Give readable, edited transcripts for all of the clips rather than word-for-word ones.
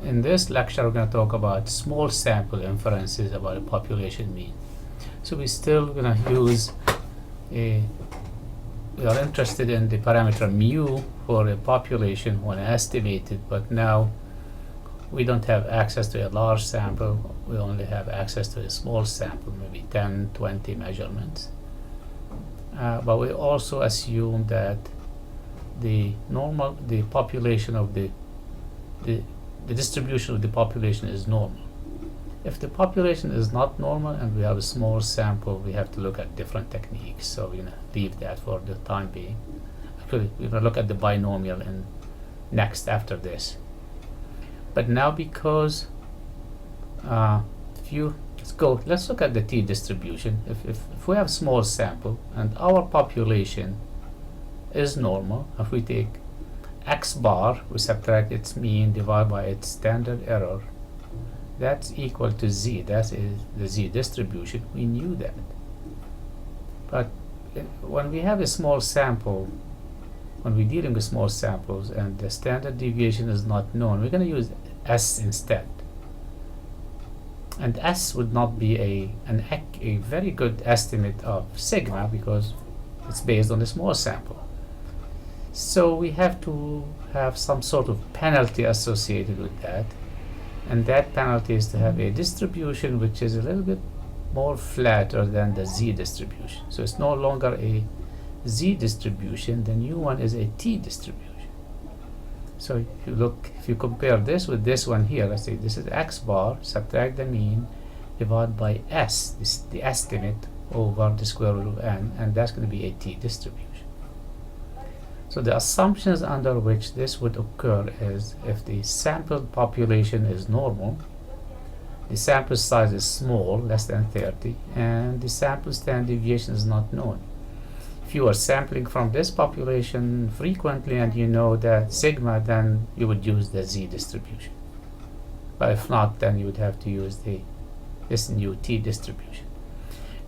In this lecture, we're going to talk about small sample inferences about a population mean. So we're still going to use we are interested in the parameter mu for a population when estimated, but now we don't have access to a large sample. We only have access to a small sample, maybe 10, 20 measurements. But we also assume that the population of the distribution of the population is normal. If the population is not normal and we have a small sample, we have to look at different techniques. So we're going to leave that for the time being. Actually, we're going to look at the binomial next after this. But now, because let's look at the t distribution. If we have a small sample and our population is normal, if we take x bar, we subtract its mean, divide by its standard error, that's equal to z. That is the z distribution. We knew that. But when we have a small sample, when we're dealing with small samples and the standard deviation is not known, we're going to use s instead. And s would not be a very good estimate of sigma because it's based on a small sample. So we have to have some sort of penalty associated with that. And that penalty is to have a distribution which is a little bit more flatter than the z distribution. So it's no longer a z distribution. The new one is a t distribution. So if you compare this with this one here, let's say this is x bar, subtract the mean, divide by s, the estimate, over the square root of n, and that's going to be a t distribution. So the assumptions under which this would occur is if the sampled population is normal, the sample size is small, less than 30, and the sample standard deviation is not known. If you are sampling from this population frequently and you know that sigma, then you would use the z distribution. But if not, then you would have to use this new t distribution.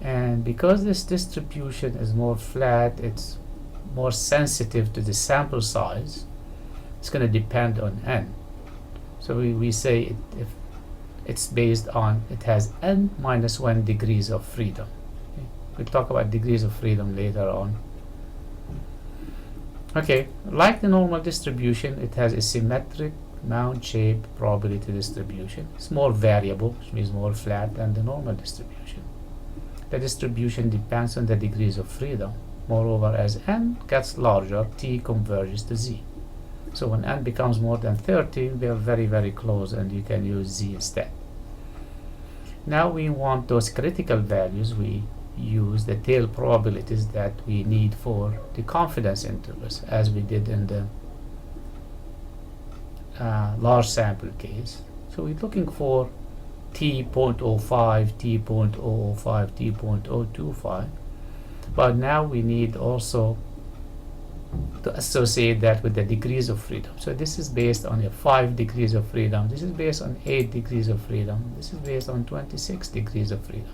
And because this distribution is more flat, it's more sensitive to the sample size, it's going to depend on n. So we say if it's based on, it has n minus 1 degrees of freedom. Okay. We'll talk about degrees of freedom later on. Okay, like the normal distribution, it has a symmetric mound shape probability distribution. It's more variable, which means more flat than the normal distribution. The distribution depends on the degrees of freedom. Moreover, as n gets larger, t converges to z. So when n becomes more than 30, we are very, very close, and you can use z instead. Now we want those critical values. We use the tail probabilities that we need for the confidence intervals, as we did in the large sample case. So we're looking for t 0.05, t 0.005, t 0.025. But now we need also to associate that with the degrees of freedom. So this is based on 5 degrees of freedom. This is based on 8 degrees of freedom. This is based on 26 degrees of freedom.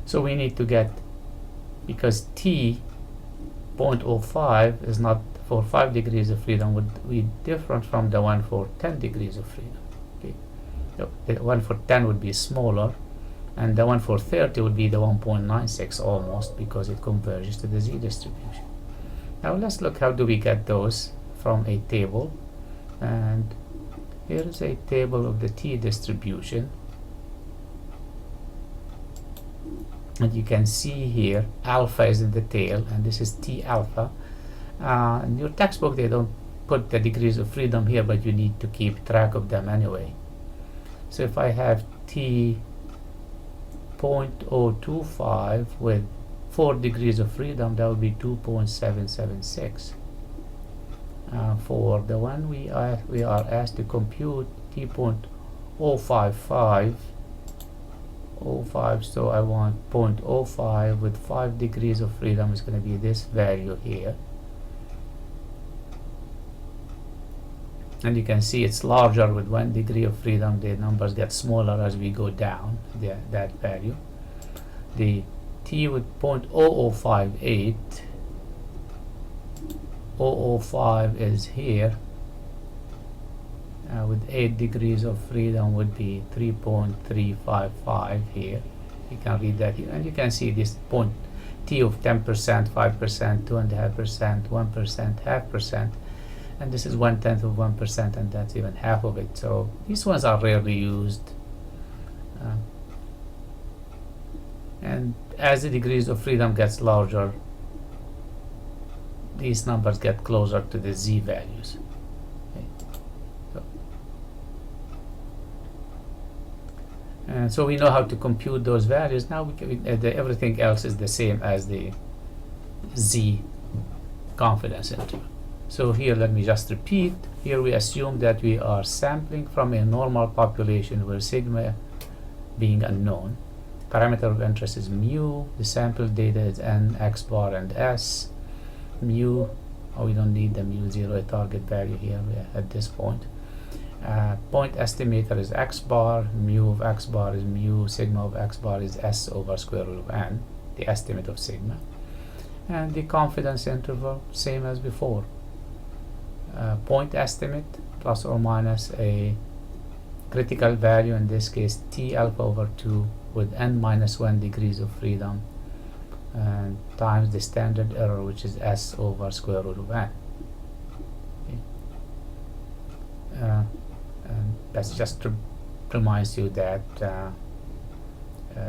So we need to get, because t 0.05 is not for 5 degrees of freedom, would be different from the one for 10 degrees of freedom. Okay. So the one for 10 would be smaller, and the one for 30 would be the 1.96 almost, because it converges to the z distribution. Now let's look how do we get those from a table. And here is a table of the t distribution. And you can see here alpha is in the tail, and this is t alpha. In your textbook they don't put the degrees of freedom here, but you need to keep track of them anyway. So if I have t 0.025 with 4 degrees of freedom, that would be 2.776. For the one we are asked to compute, t 0.055, so I want 0.05 with 5 degrees of freedom is going to be this value here. And you can see it's larger with 1 degree of freedom. The numbers get smaller as we go down that value. The t with 0.0058, 005 is here, 0.8 degrees of freedom would be 3.355 here. You can read that here, and you can see this point t of 10%, 5%, 2.5%, 1%, half percent, and this is 1/10 of 1%, and that's even half of it. So these ones are rarely used. And as the degrees of freedom gets larger, these numbers get closer to the z values. Okay. So we know how to compute those values. Now everything else is the same as the z confidence interval. So here, let me just repeat. Here we assume that we are sampling from a normal population where sigma being unknown. Parameter of interest is mu. The sample data is n, x bar, and s. Mu, we don't need the mu 0, a target value here at this point. Point estimator is x bar. Mu of x bar is mu. Sigma of x bar is s over square root of n, the estimate of sigma. And the confidence interval, same as before. Point estimate plus or minus a critical value, in this case t alpha over 2 with n minus 1 degrees of freedom, and times the standard error, which is s over square root of n. Okay. And that's just to remind you that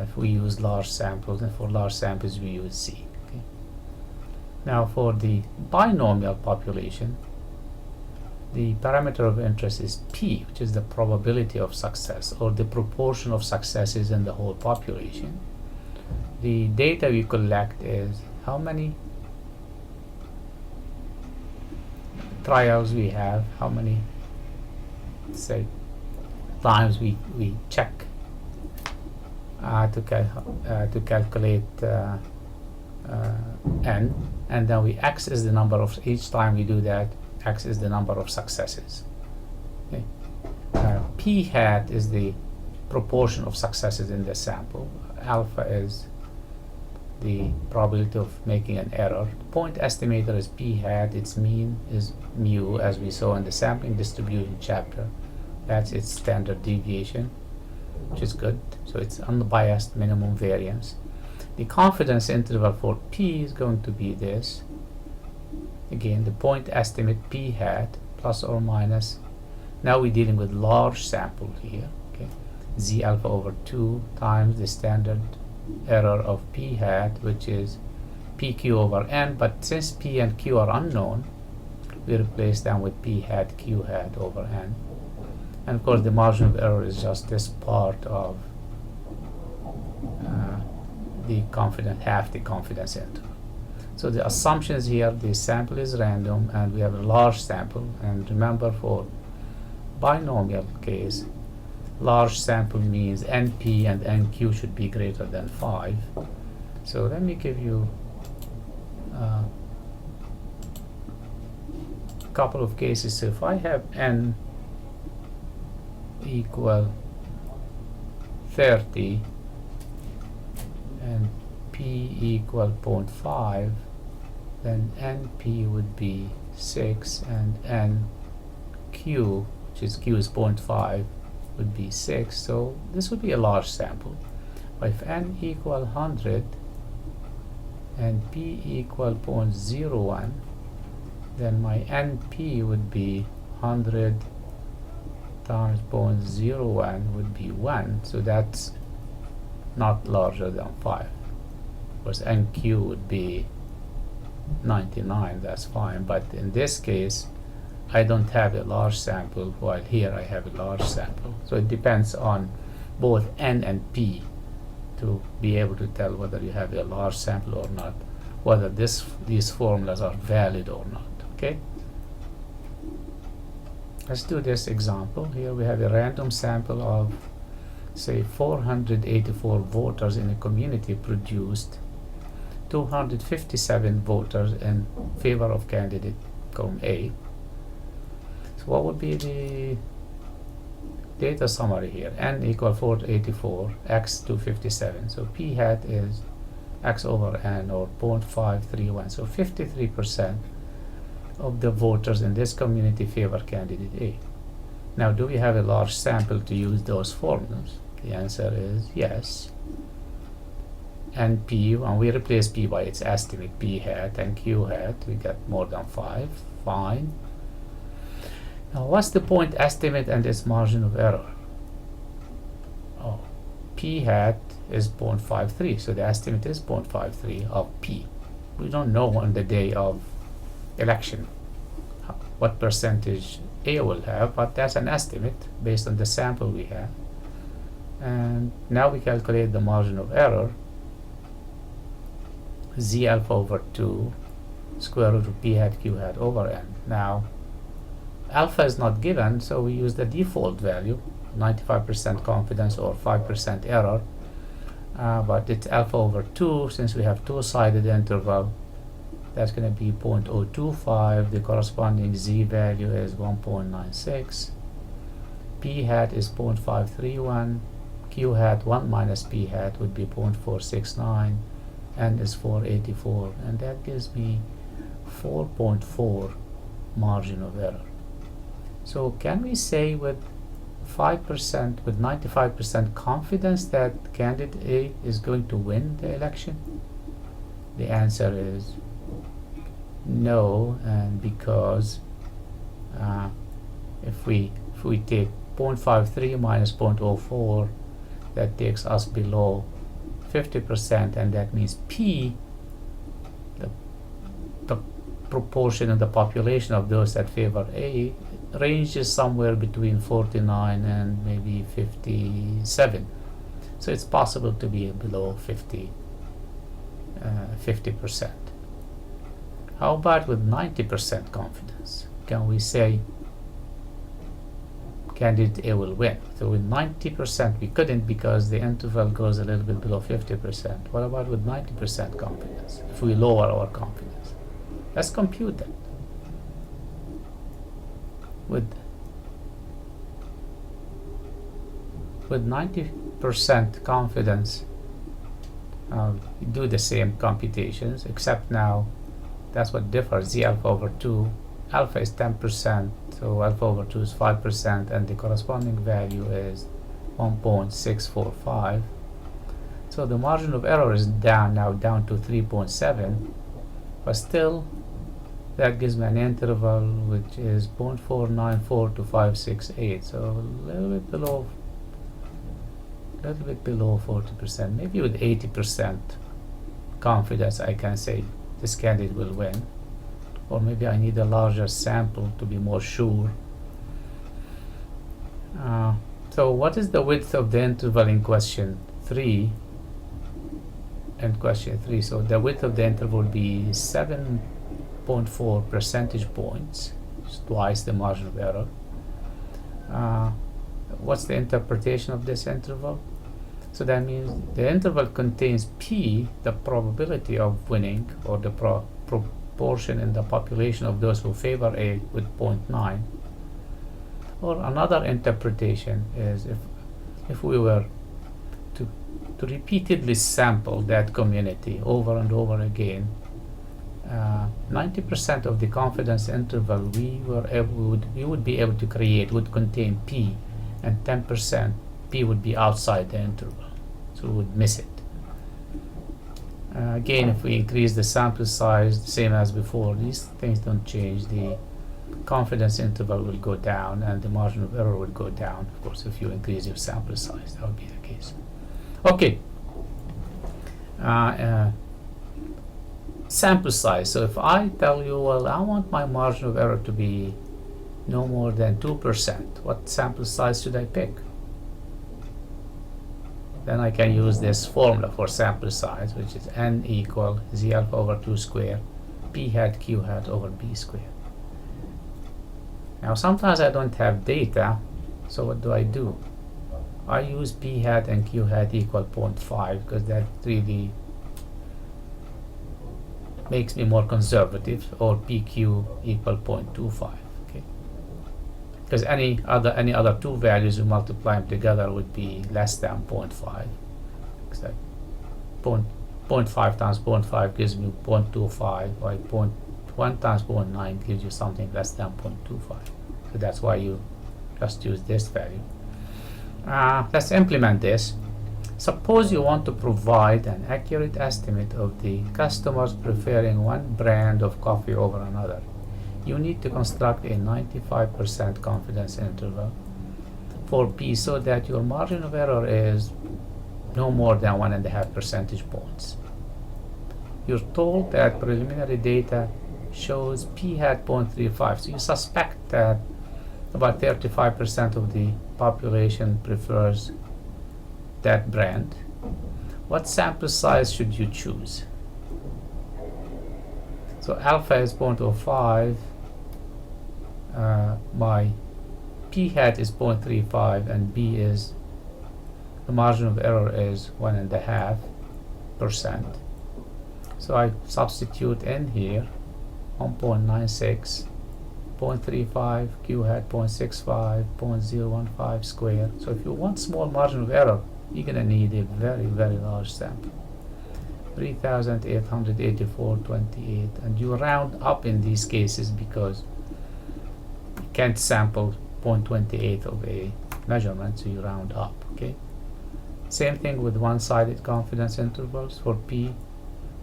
if we use large samples, and for large samples we use z. Okay. Now for the binomial population, the parameter of interest is p, which is the probability of success, or the proportion of successes in the whole population. The data we collect is how many trials we have, how many, say, times we check to calculate n, and then we x is the number of, each time we do that, x is the number of successes. Okay. P hat is the proportion of successes in the sample. Alpha is the probability of making an error. Point estimator is p hat. Its mean is mu, as we saw in the sampling distribution chapter. That's its standard deviation, which is good. So it's unbiased minimum variance. The confidence interval for p is going to be this. Again, the point estimate p hat plus or minus. Now we're dealing with large sample here. Okay, z alpha over 2 times the standard error of p hat, which is pq over n. But since p and q are unknown, we replace them with p hat q hat over n. And of course, the margin of error is just this part of the confidence, half the confidence interval. So the assumptions here, the sample is random and we have a large sample. And remember, for binomial case, large sample means NP and NQ should be greater than 5. So let me give you a couple of cases. So if I have N equal 30 and P equal 0.5, then NP would be 6 and NQ, which is Q is 0.5, would be 6. So this would be a large sample. But if N equal 100 and P equal 0.01, then my NP would be 100 times 0.01 would be 1. So that's not larger than 5. Of course, NQ would be 99, that's fine. But in this case, I don't have a large sample, while here I have a large sample. So it depends on both N and P to be able to tell whether you have a large sample or not, whether these formulas are valid or not. Okay? Let's do this example. Here we have a random sample of, say, 484 voters in a community produced 257 voters in favor of candidate column A. So what would be the data summary here? N equal 484, X 257. So P hat is X over N, or 0.531. So 53% of the voters in this community favor candidate A. Now, do we have a large sample to use those formulas? The answer is yes. And P, when we replace P by its estimate, P hat and Q hat, we get more than 5. Fine. Now, what's the point estimate and its margin of error? Oh, P hat is 0.53, so the estimate is 0.53 of P. We don't know on the day of election what percentage A will have, but that's an estimate based on the sample we have. And now we calculate the margin of error, Z alpha over 2 square root of P hat Q hat over N. Now, alpha is not given, so we use the default value, 95% confidence or 5% error, but it's alpha over 2. Since we have two-sided interval, that's going to be 0.025. The corresponding Z value is 1.96. P hat is 0.531. Q hat 1 minus P hat would be 0.469. N is 484. And that gives me 4.4 margin of error. So can we say with 5%, with 95% confidence that candidate A is going to win the election? The answer is no, and because if we take 0.53 minus 0.04, that takes us below 50%, and that means P, the proportion in the population of those that favor A, ranges somewhere between 49 and maybe 57. So it's possible to be below 50%. How about with 90% confidence? Can we say candidate A will win? So with 90%, we couldn't because the interval goes a little bit below 50%. What about with 90% confidence? If we lower our confidence, let's compute that. With 90% confidence, we do the same computations, except now that's what differs. Z alpha over 2, alpha is 10%, so alpha over 2 is 5%, and the corresponding value is 1.645. So the margin of error is down to 3.7, but still that gives me an interval which is 0.494 to 568, so a little bit below 40%. Maybe with 80% confidence I can say this candidate will win, or maybe I need a larger sample to be more sure. So what is the width of the interval in question 3? So the width of the interval would be 7.4 percentage points, twice the margin of error. What's the interpretation of this interval? So that means the interval contains P, the probability of winning, or the proportion in the population of those who favor A, with 0.9. Or another interpretation is if we were to repeatedly sample that community over and over again, 90% of the confidence interval we would be able to create would contain P, and 10% P would be outside the interval, so we would miss it. Again, if we increase the sample size, same as before, these things don't change. The confidence interval will go down and the margin of error will go down. Of course, if you increase your sample size, that would be the case. Okay. Sample size. So if I tell you, well, I want my margin of error to be no more than 2%, what sample size should I pick? Then I can use this formula for sample size, which is N equal Z alpha over 2 square, P hat Q hat over B square. Now sometimes I don't have data, so what do? I use P hat and Q hat equal 0.5 because that really makes me more conservative, or PQ equal 0.25. Okay, because any other two values you multiply them together would be less than 0.5. Except 0.5 times 0.5 gives me 0.25, like 0.1 times 0.9 gives you something less than 0.25. So that's why you just use this value. Let's implement this. Suppose you want to provide an accurate estimate of the customers preferring one brand of coffee over another. You need to construct a 95% confidence interval for P so that your margin of error is no more than 1.5 percentage points. You're told that preliminary data shows P hat 0.35, so you suspect that about 35% of the population prefers that brand. What sample size should you choose? So alpha is 0.05, my P hat is 0.35, and B is, the margin of error is 1.5%. So I substitute in here 1.96, 0.35, Q hat 0.65, 0.015 square. So if you want small margin of error, you're gonna need a very, very large sample. 3,884.28, and you round up in these cases because you can't sample 0.28 of a measurement, so you round up, okay? Same thing with one-sided confidence intervals. For P,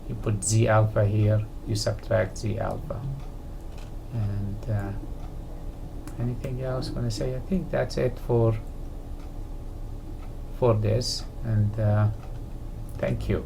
you put Z alpha here, you subtract Z alpha. And anything else want to say? I think that's it for this, and thank you.